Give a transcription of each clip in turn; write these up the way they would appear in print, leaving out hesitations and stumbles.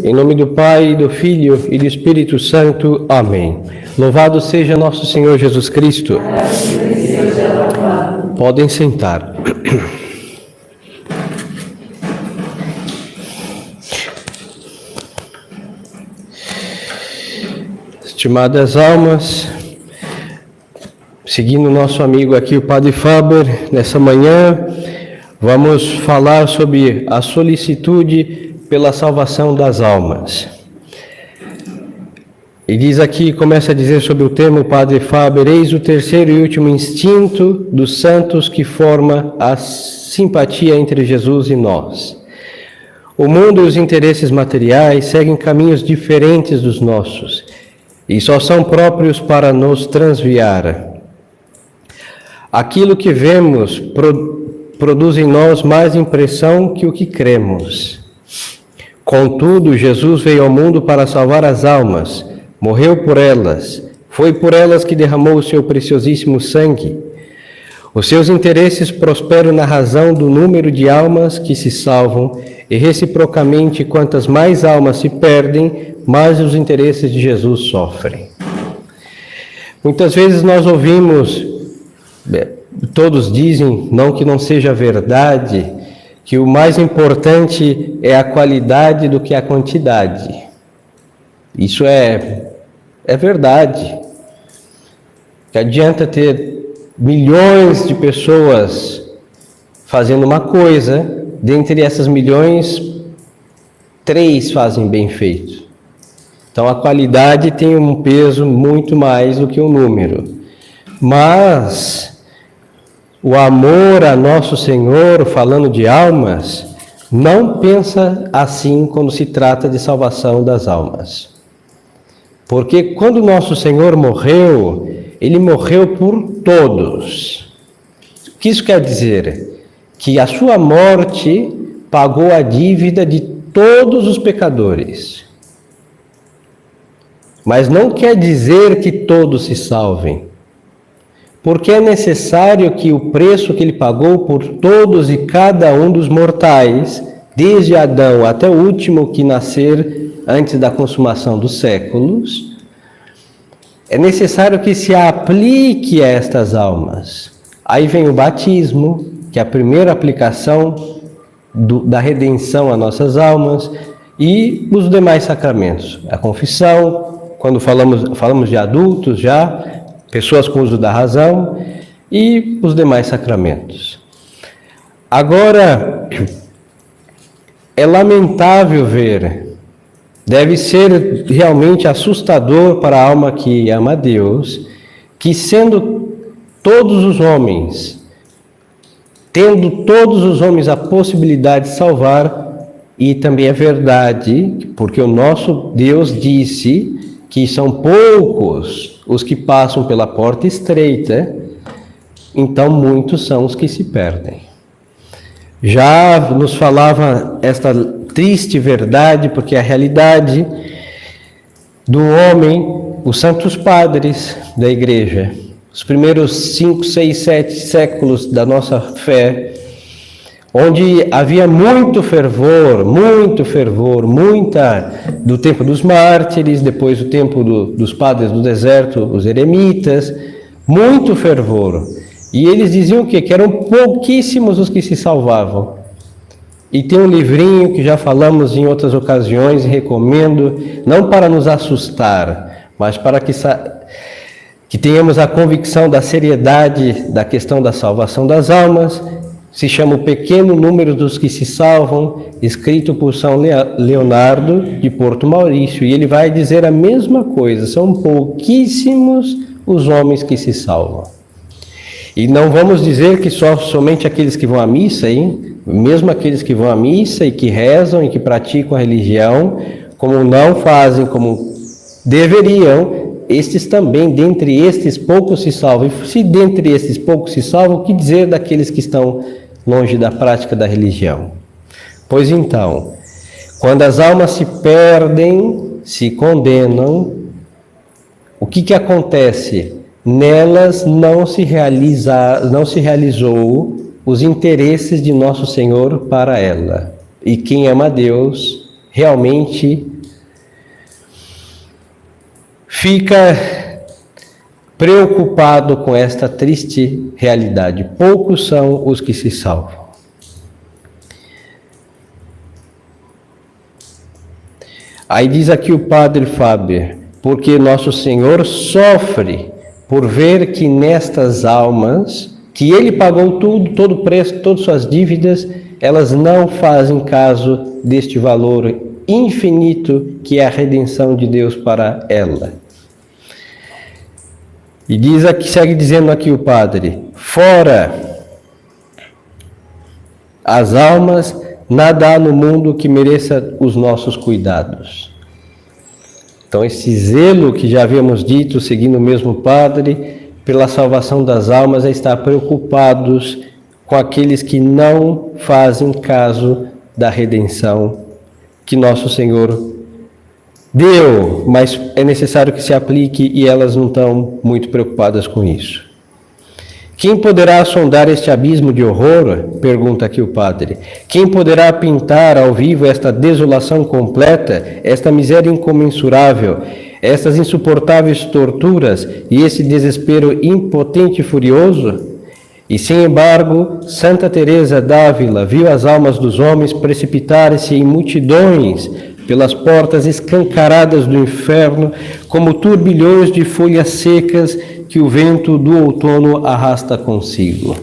Em nome do Pai, do Filho e do Espírito Santo. Amém. Louvado seja nosso Senhor Jesus Cristo. Podem sentar. Estimadas almas, seguindo nosso amigo aqui, o Padre Faber, nessa manhã, vamos falar sobre a solicitude pela salvação das almas. E diz aqui, começa a dizer sobre o tema o Padre Faber: eis o terceiro e último instinto dos santos que forma a simpatia entre Jesus e nós. O mundo e os interesses materiais seguem caminhos diferentes dos nossos e só são próprios para nos transviar. Aquilo que vemos produz em nós mais impressão que o que cremos. Contudo, Jesus veio ao mundo para salvar as almas, morreu por elas, foi por elas que derramou o seu preciosíssimo sangue. Os seus interesses prosperam na razão do número de almas que se salvam, e reciprocamente, quantas mais almas se perdem, mais os interesses de Jesus sofrem. Muitas vezes nós ouvimos, todos dizem, não que não seja verdade, que o mais importante é a qualidade do que a quantidade. Isso é verdade. Que adianta ter milhões de pessoas fazendo uma coisa, dentre essas milhões, 3 fazem bem feito. Então a qualidade tem um peso muito mais do que o número. Mas o amor a nosso Senhor, falando de almas, não pensa assim quando se trata de salvação das almas. Porque quando nosso Senhor morreu, Ele morreu por todos. O que isso quer dizer? Que a sua morte pagou a dívida de todos os pecadores. Mas não quer dizer que todos se salvem. Porque é necessário que o preço que Ele pagou por todos e cada um dos mortais, desde Adão até o último que nascer antes da consumação dos séculos, é necessário que se aplique a estas almas. Aí vem o batismo, que é a primeira aplicação da redenção a nossas almas, e os demais sacramentos. A confissão, quando falamos de adultos já, pessoas com uso da razão, e os demais sacramentos. Agora, é lamentável ver, deve ser realmente assustador para a alma que ama a Deus, que tendo todos os homens a possibilidade de salvar, e também é verdade, porque o nosso Deus disse que são poucos os que passam pela porta estreita, então muitos são os que se perdem. Já nos falava esta triste verdade, porque a realidade do homem, os santos padres da igreja, os primeiros 5, 6, 7 séculos da nossa fé, onde havia muito fervor, do tempo dos mártires, depois do tempo dos padres do deserto, os eremitas, muito fervor. E eles diziam o quê? Que eram pouquíssimos os que se salvavam. E tem um livrinho que já falamos em outras ocasiões e recomendo, não para nos assustar, mas para que tenhamos a convicção da seriedade da questão da salvação das almas. Se chama O Pequeno Número dos que se Salvam, escrito por São Leonardo de Porto Maurício, e ele vai dizer a mesma coisa: são pouquíssimos os homens que se salvam. E não vamos dizer que somente aqueles que vão à missa, hein? Mesmo aqueles que vão à missa e que rezam e que praticam a religião, como não fazem como deveriam, estes também, dentre estes, poucos se salvam. E se dentre estes poucos se salvam, o que dizer daqueles que estão longe da prática da religião? Pois então, quando as almas se perdem, se condenam, o que acontece? Nelas não se realizou os interesses de nosso Senhor para ela. E quem ama a Deus realmente fica preocupado com esta triste realidade. Poucos são os que se salvam. Aí diz aqui o padre Faber, porque nosso Senhor sofre por ver que nestas almas, que Ele pagou tudo, todo o preço, todas suas dívidas, elas não fazem caso deste valor infinito que é a redenção de Deus para ela. E diz aqui, segue dizendo aqui o padre, fora as almas, nada há no mundo que mereça os nossos cuidados. Então, esse zelo que já havíamos dito, seguindo o mesmo padre, pela salvação das almas, é estar preocupados com aqueles que não fazem caso da redenção que nosso Senhor deu, mas é necessário que se aplique e elas não estão muito preocupadas com isso. Quem poderá sondar este abismo de horror? Pergunta aqui o padre. Quem poderá pintar ao vivo esta desolação completa, esta miséria incomensurável, estas insuportáveis torturas e esse desespero impotente e furioso? E, sem embargo, Santa Teresa d'Ávila viu as almas dos homens precipitarem-se em multidões pelas portas escancaradas do inferno, como turbilhões de folhas secas que o vento do outono arrasta consigo.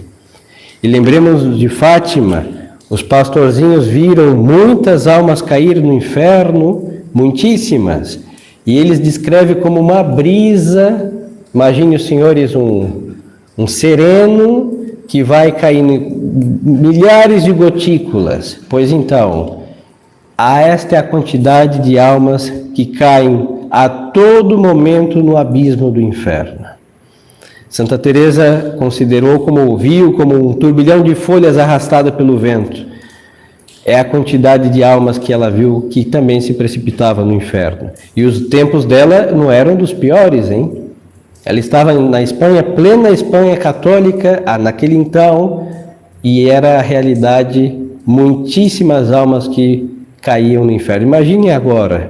E lembremos de Fátima, os pastorzinhos viram muitas almas cair no inferno, muitíssimas, e eles descrevem como uma brisa, imagine os senhores um sereno que vai caindo milhares de gotículas. Pois então, esta é a quantidade de almas que caem a todo momento no abismo do inferno. Santa Teresa viu como um turbilhão de folhas arrastada pelo vento. É a quantidade de almas que ela viu que também se precipitava no inferno. E os tempos dela não eram dos piores, hein? Ela estava na Espanha, plena Espanha católica, naquele então, e era a realidade, muitíssimas almas que caíam no inferno. Imagine agora,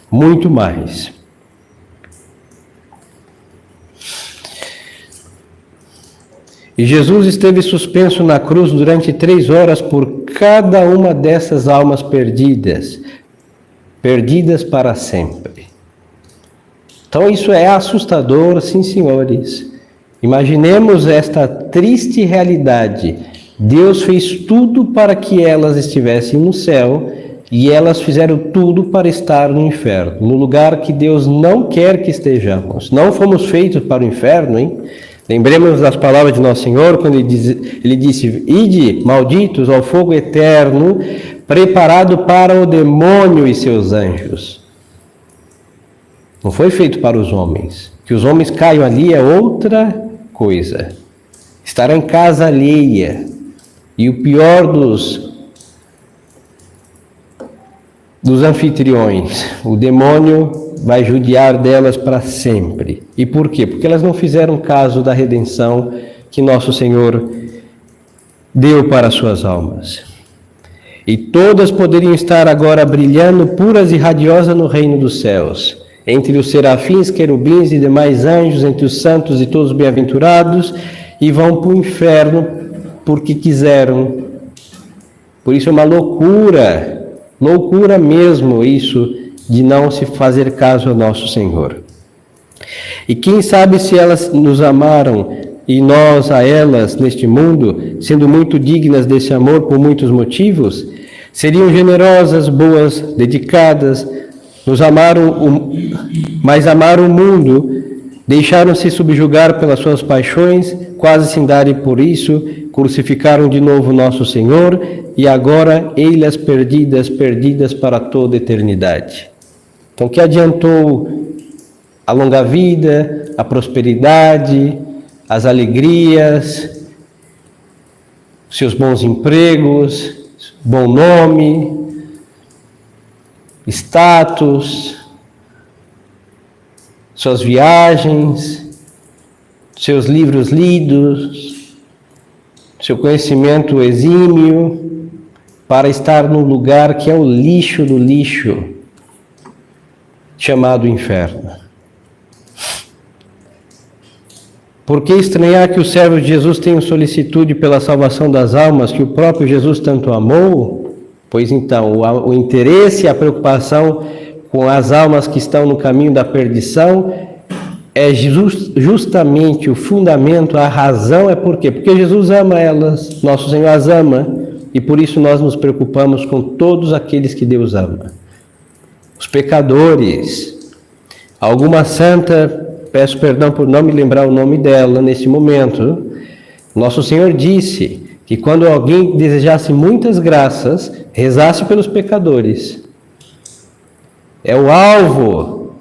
muito mais. E Jesus esteve suspenso na cruz durante 3 horas por cada uma dessas almas perdidas, perdidas para sempre. Então isso é assustador, sim, senhores. Imaginemos esta triste realidade. Deus fez tudo para que elas estivessem no céu e elas fizeram tudo para estar no inferno, no lugar que Deus não quer que estejamos. Não fomos feitos para o inferno, hein? Lembremos das palavras de Nosso Senhor, quando ele disse, ide, malditos, ao fogo eterno, preparado para o demônio e seus anjos. Não foi feito para os homens. Que os homens caiam ali é outra coisa. Estarão em casa alheia. E o pior dos anfitriões, o demônio vai judiar delas para sempre. E por quê? Porque elas não fizeram caso da redenção que Nosso Senhor deu para as suas almas. E todas poderiam estar agora brilhando puras e radiosas no reino dos céus, entre os serafins, querubins e demais anjos, entre os santos e todos os bem-aventurados, e vão para o inferno porque quiseram. Por isso é uma loucura, loucura mesmo isso, de não se fazer caso a Nosso Senhor. E quem sabe se elas nos amaram e nós a elas neste mundo, sendo muito dignas desse amor por muitos motivos, seriam generosas, boas, dedicadas, nos amaram, mas amaram o mundo, deixaram-se subjugar pelas suas paixões, quase sem darem por isso, crucificaram de novo Nosso Senhor e agora ei-las perdidas, perdidas para toda a eternidade. Então, que adiantou a longa vida, a prosperidade, as alegrias, seus bons empregos, bom nome, status, suas viagens, seus livros lidos, seu conhecimento exímio, para estar no lugar que é o lixo do lixo, chamado inferno. Por que estranhar que os servos de Jesus tenham solicitude pela salvação das almas que o próprio Jesus tanto amou? Pois então, o interesse e a preocupação com as almas que estão no caminho da perdição é justamente o fundamento, a razão é por quê? Porque Jesus ama elas, nosso Senhor as ama, e por isso nós nos preocupamos com todos aqueles que Deus ama. Os pecadores, alguma santa, peço perdão por não me lembrar o nome dela nesse momento, nosso Senhor disse que quando alguém desejasse muitas graças, rezasse pelos pecadores. É o alvo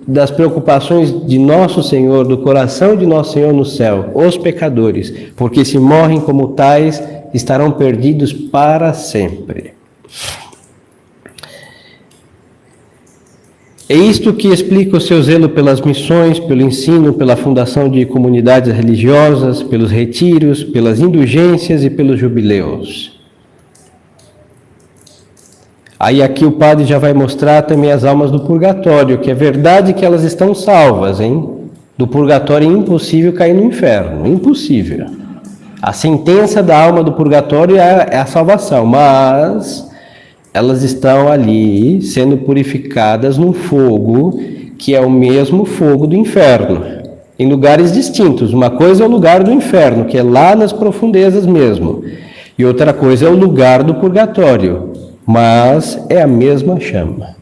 das preocupações de nosso Senhor, do coração de nosso Senhor no céu, os pecadores, porque se morrem como tais, estarão perdidos para sempre. É isto que explica o seu zelo pelas missões, pelo ensino, pela fundação de comunidades religiosas, pelos retiros, pelas indulgências e pelos jubileus. Aí aqui o padre já vai mostrar também as almas do purgatório, que é verdade que elas estão salvas, hein? Do purgatório é impossível cair no inferno, impossível. A sentença da alma do purgatório é a salvação, mas elas estão ali sendo purificadas num fogo que é o mesmo fogo do inferno, em lugares distintos. Uma coisa é o lugar do inferno, que é lá nas profundezas mesmo, e outra coisa é o lugar do purgatório, mas é a mesma chama.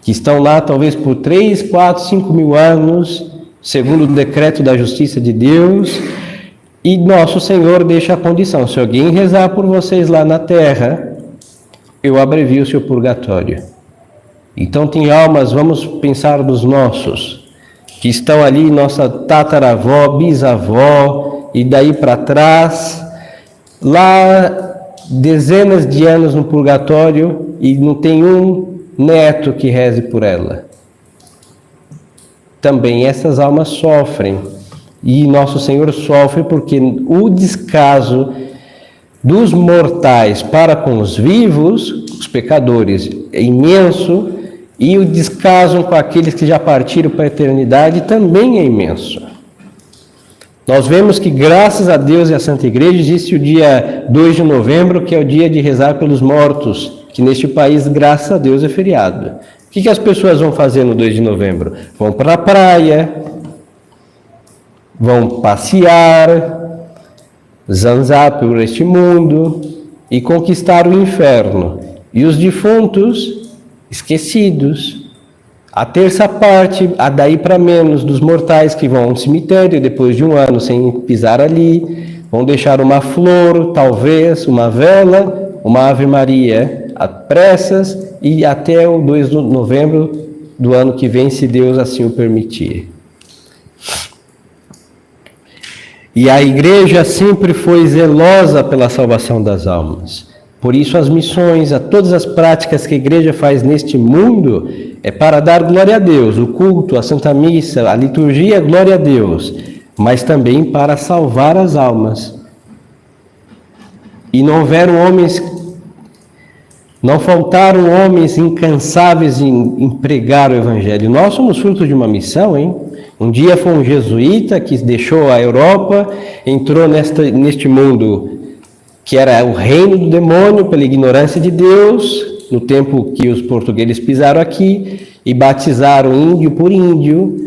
Que estão lá talvez por 3, 4, 5 mil anos, segundo o decreto da justiça de Deus, e nosso Senhor deixa a condição: se alguém rezar por vocês lá na terra, eu abrevio o seu purgatório. Então tem almas, vamos pensar nos nossos, que estão ali, nossa tataravó, bisavó, e daí para trás, lá dezenas de anos no purgatório, e não tem um neto que reze por ela. Também essas almas sofrem, e nosso Senhor sofre porque o descaso dos mortais para com os vivos, os pecadores, é imenso, e o descaso com aqueles que já partiram para a eternidade também é imenso. Nós vemos que, graças a Deus e à Santa Igreja, existe o dia 2 de novembro, que é o dia de rezar pelos mortos, que neste país, graças a Deus, é feriado. O que as pessoas vão fazer no 2 de novembro? Vão para a praia, vão passear, zanzar por este mundo e conquistar o inferno. E os defuntos, esquecidos, a terça parte, a daí para menos, dos mortais que vão ao cemitério depois de um ano sem pisar ali, vão deixar uma flor, talvez, uma vela, uma Ave Maria a pressas, e até o 2 de novembro do ano que vem, se Deus assim o permitir. E a Igreja sempre foi zelosa pela salvação das almas. Por isso as missões, a todas as práticas que a Igreja faz neste mundo, é para dar glória a Deus, o culto, a Santa Missa, a liturgia, glória a Deus, mas também para salvar as almas. E não faltaram homens incansáveis em pregar o Evangelho. Nós somos fruto de uma missão, hein? Um dia foi um jesuíta que deixou a Europa, entrou neste mundo que era o reino do demônio pela ignorância de Deus, no tempo que os portugueses pisaram aqui, e batizaram índio por índio,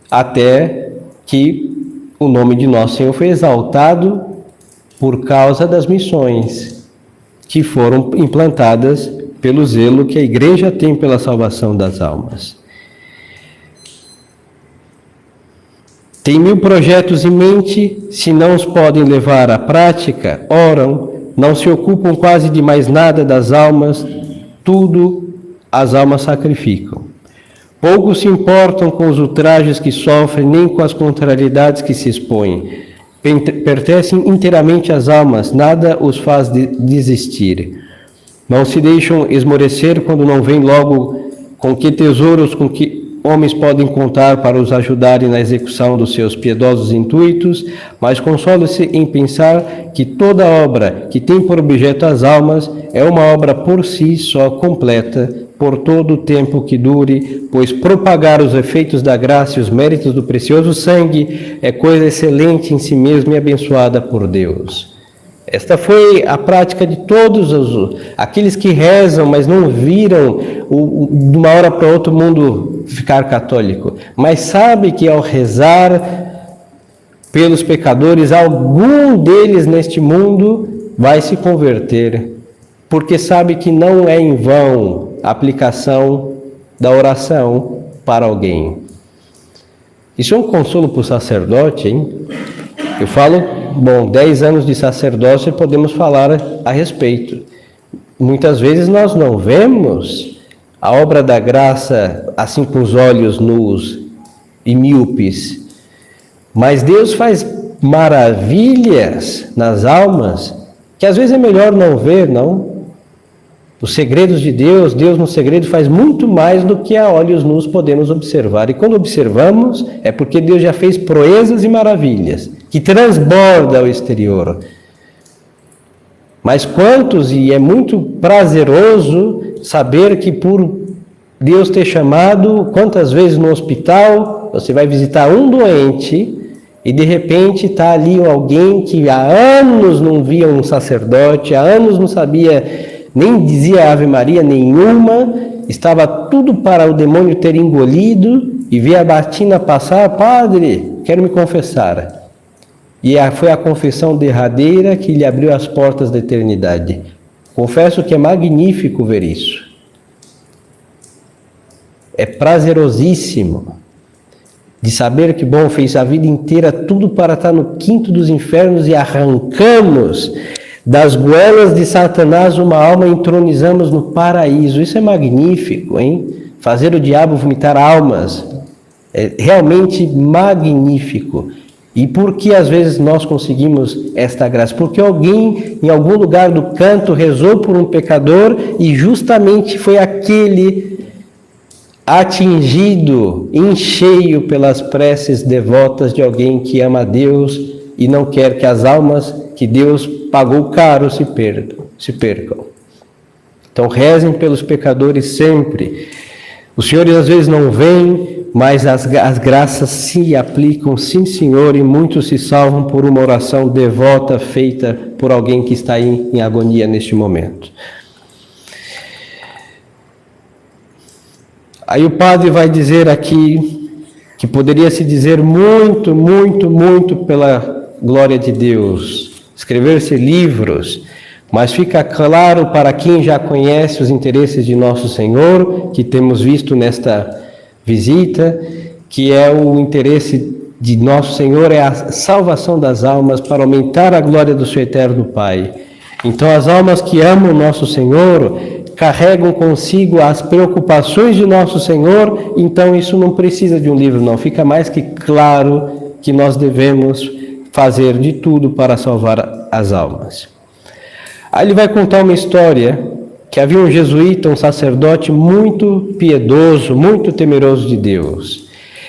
até que o nome de nosso Senhor foi exaltado por causa das missões que foram implantadas pelo zelo que a Igreja tem pela salvação das almas. Tem 1000 projetos em mente, se não os podem levar à prática, oram, não se ocupam quase de mais nada das almas, tudo as almas sacrificam. Poucos se importam com os ultrajes que sofrem, nem com as contrariedades que se expõem. Pertencem inteiramente às almas, nada os faz desistir. Não se deixam esmorecer quando não vêm logo com que tesouros, com que homens podem contar para os ajudarem na execução dos seus piedosos intuitos, mas consolam-se em pensar que toda obra que tem por objeto as almas é uma obra por si só completa, por todo o tempo que dure, pois propagar os efeitos da graça e os méritos do precioso sangue é coisa excelente em si mesma e abençoada por Deus. Esta foi a prática de todos aqueles que rezam, mas não viram de uma hora para outra o mundo ficar católico. Mas sabe que ao rezar pelos pecadores, algum deles neste mundo vai se converter, porque sabe que não é em vão a aplicação da oração para alguém. Isso é um consolo para o sacerdote, hein? Eu falo, 10 anos de sacerdócio podemos falar a respeito. Muitas vezes nós não vemos a obra da graça assim com os olhos nus e míopes, mas Deus faz maravilhas nas almas que às vezes é melhor não ver, não? Os segredos de Deus, Deus no segredo faz muito mais do que a olhos nus podemos observar. E quando observamos, é porque Deus já fez proezas e maravilhas, que transborda ao exterior. Mas quantos, e é muito prazeroso saber que por Deus ter chamado, quantas vezes no hospital você vai visitar um doente e de repente está ali alguém que há anos não via um sacerdote, há anos não sabia, nem dizia Ave Maria nenhuma, estava tudo para o demônio ter engolido e via a batina passar, padre, quero me confessar. E foi a confissão derradeira que lhe abriu as portas da eternidade. Confesso que é magnífico ver isso. É prazerosíssimo de saber que, fez a vida inteira tudo para estar no quinto dos infernos e arrancamos das goelas de Satanás uma alma e entronizamos no paraíso. Isso é magnífico, hein? Fazer o diabo vomitar almas é realmente magnífico. E por que às vezes nós conseguimos esta graça? Porque alguém em algum lugar do canto rezou por um pecador e justamente foi aquele atingido em cheio pelas preces devotas de alguém que ama a Deus e não quer que as almas que Deus pagou caro se percam. Então rezem pelos pecadores sempre. Os senhores às vezes não veem, mas as graças se aplicam, sim Senhor, e muitos se salvam por uma oração devota feita por alguém que está em agonia neste momento. Aí o padre vai dizer aqui que poderia se dizer muito, muito, muito pela glória de Deus, escrever-se livros, mas fica claro para quem já conhece os interesses de Nosso Senhor, que temos visto nesta visita, que é o interesse de Nosso Senhor, é a salvação das almas para aumentar a glória do seu eterno Pai. Então as almas que amam Nosso Senhor carregam consigo as preocupações de Nosso Senhor, então isso não precisa de um livro não, fica mais que claro que nós devemos fazer de tudo para salvar as almas. Aí ele vai contar uma história que havia um jesuíta, um sacerdote muito piedoso, muito temeroso de Deus.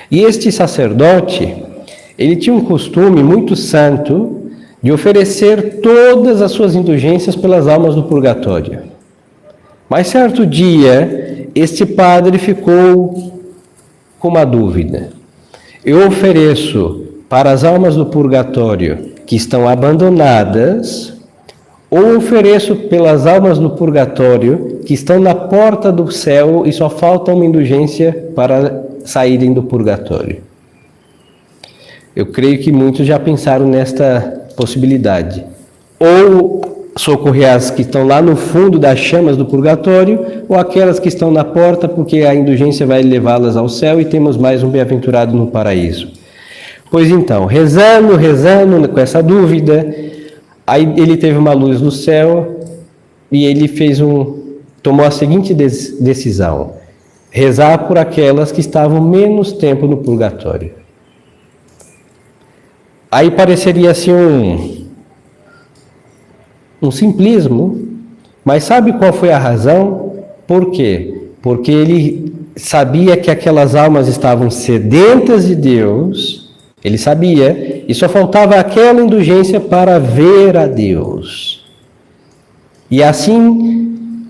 E este sacerdote, ele tinha um costume muito santo de oferecer todas as suas indulgências pelas almas do purgatório. Mas certo dia, este padre ficou com uma dúvida. Eu ofereço para as almas do purgatório que estão abandonadas, ou ofereço pelas almas do purgatório que estão na porta do céu e só falta uma indulgência para saírem do purgatório? Eu creio que muitos já pensaram nesta possibilidade. Ou socorrer as que estão lá no fundo das chamas do purgatório, ou aquelas que estão na porta, porque a indulgência vai levá-las ao céu e temos mais um bem-aventurado no paraíso. Pois então, rezando com essa dúvida, aí ele teve uma luz do céu e ele tomou a seguinte decisão: rezar por aquelas que estavam menos tempo no purgatório. Aí pareceria assim um simplismo, mas sabe qual foi a razão? Por quê? Porque ele sabia que aquelas almas estavam sedentas de Deus, ele sabia, e só faltava aquela indulgência para ver a Deus. E assim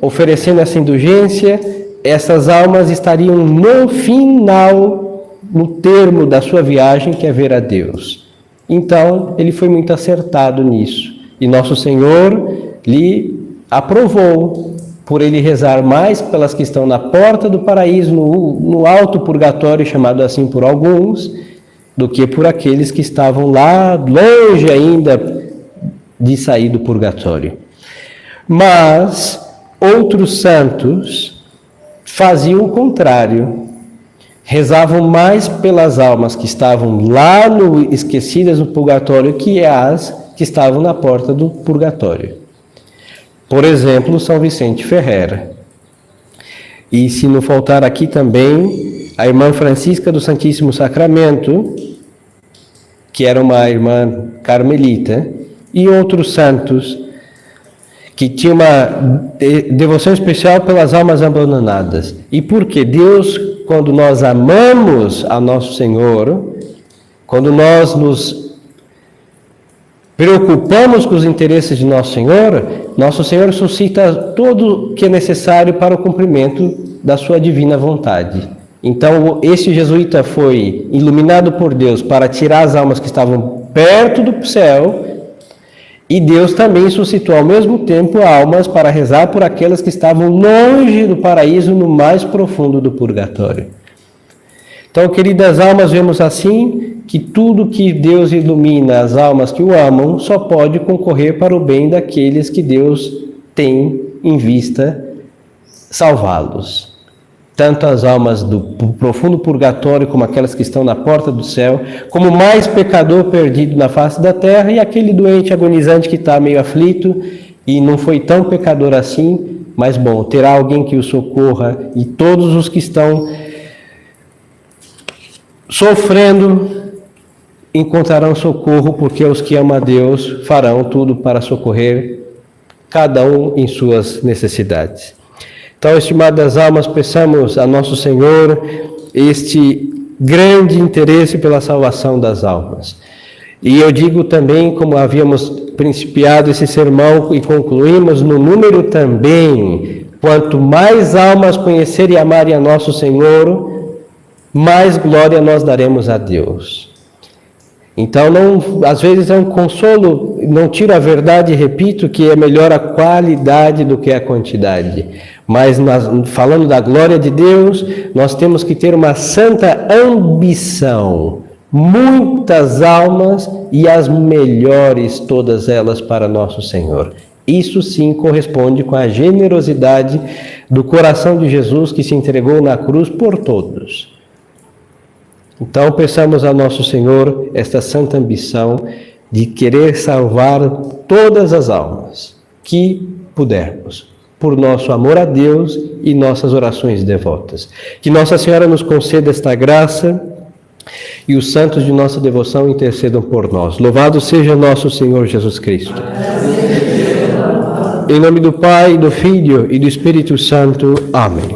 oferecendo essa indulgência, essas almas estariam no final, no termo da sua viagem, que é ver a Deus. Então, ele foi muito acertado nisso. E nosso Senhor lhe aprovou por ele rezar mais pelas que estão na porta do paraíso, no alto purgatório, chamado assim por alguns, do que por aqueles que estavam lá, longe ainda de sair do purgatório. Mas outros santos faziam o contrário, rezavam mais pelas almas que estavam lá esquecidas no purgatório que as que estavam na porta do purgatório. Por exemplo, São Vicente Ferrer. E se não faltar aqui também, a irmã Francisca do Santíssimo Sacramento, que era uma irmã carmelita, e outros santos que tinham uma devoção especial pelas almas abandonadas. E porque Deus, quando nós amamos a nosso Senhor, quando nós nos preocupamos com os interesses de nosso Senhor suscita tudo o que é necessário para o cumprimento da sua divina vontade. Então, esse jesuíta foi iluminado por Deus para tirar as almas que estavam perto do céu, e Deus também suscitou ao mesmo tempo almas para rezar por aquelas que estavam longe do paraíso, no mais profundo do purgatório. Então, queridas almas, vemos assim que tudo que Deus ilumina as almas que o amam só pode concorrer para o bem daqueles que Deus tem em vista salvá-los. Tanto as almas do profundo purgatório, como aquelas que estão na porta do céu, como o mais pecador perdido na face da terra, e aquele doente agonizante que está meio aflito e não foi tão pecador assim, mas bom, terá alguém que o socorra, e todos os que estão sofrendo encontrarão socorro, porque os que amam a Deus farão tudo para socorrer cada um em suas necessidades. Então, estimadas almas, peçamos a nosso Senhor este grande interesse pela salvação das almas. E eu digo também, como havíamos principiado esse sermão e concluímos, no número também, quanto mais almas conhecerem e amarem a nosso Senhor, mais glória nós daremos a Deus. Então, às vezes é um consolo, não tiro a verdade e repito que é melhor a qualidade do que a quantidade. Mas falando da glória de Deus, nós temos que ter uma santa ambição, muitas almas e as melhores todas elas para nosso Senhor. Isso sim corresponde com a generosidade do coração de Jesus que se entregou na cruz por todos. Então, peçamos a nosso Senhor esta santa ambição de querer salvar todas as almas que pudermos, por nosso amor a Deus e nossas orações devotas. Que Nossa Senhora nos conceda esta graça e os santos de nossa devoção intercedam por nós. Louvado seja nosso Senhor Jesus Cristo. Em nome do Pai, do Filho e do Espírito Santo. Amém.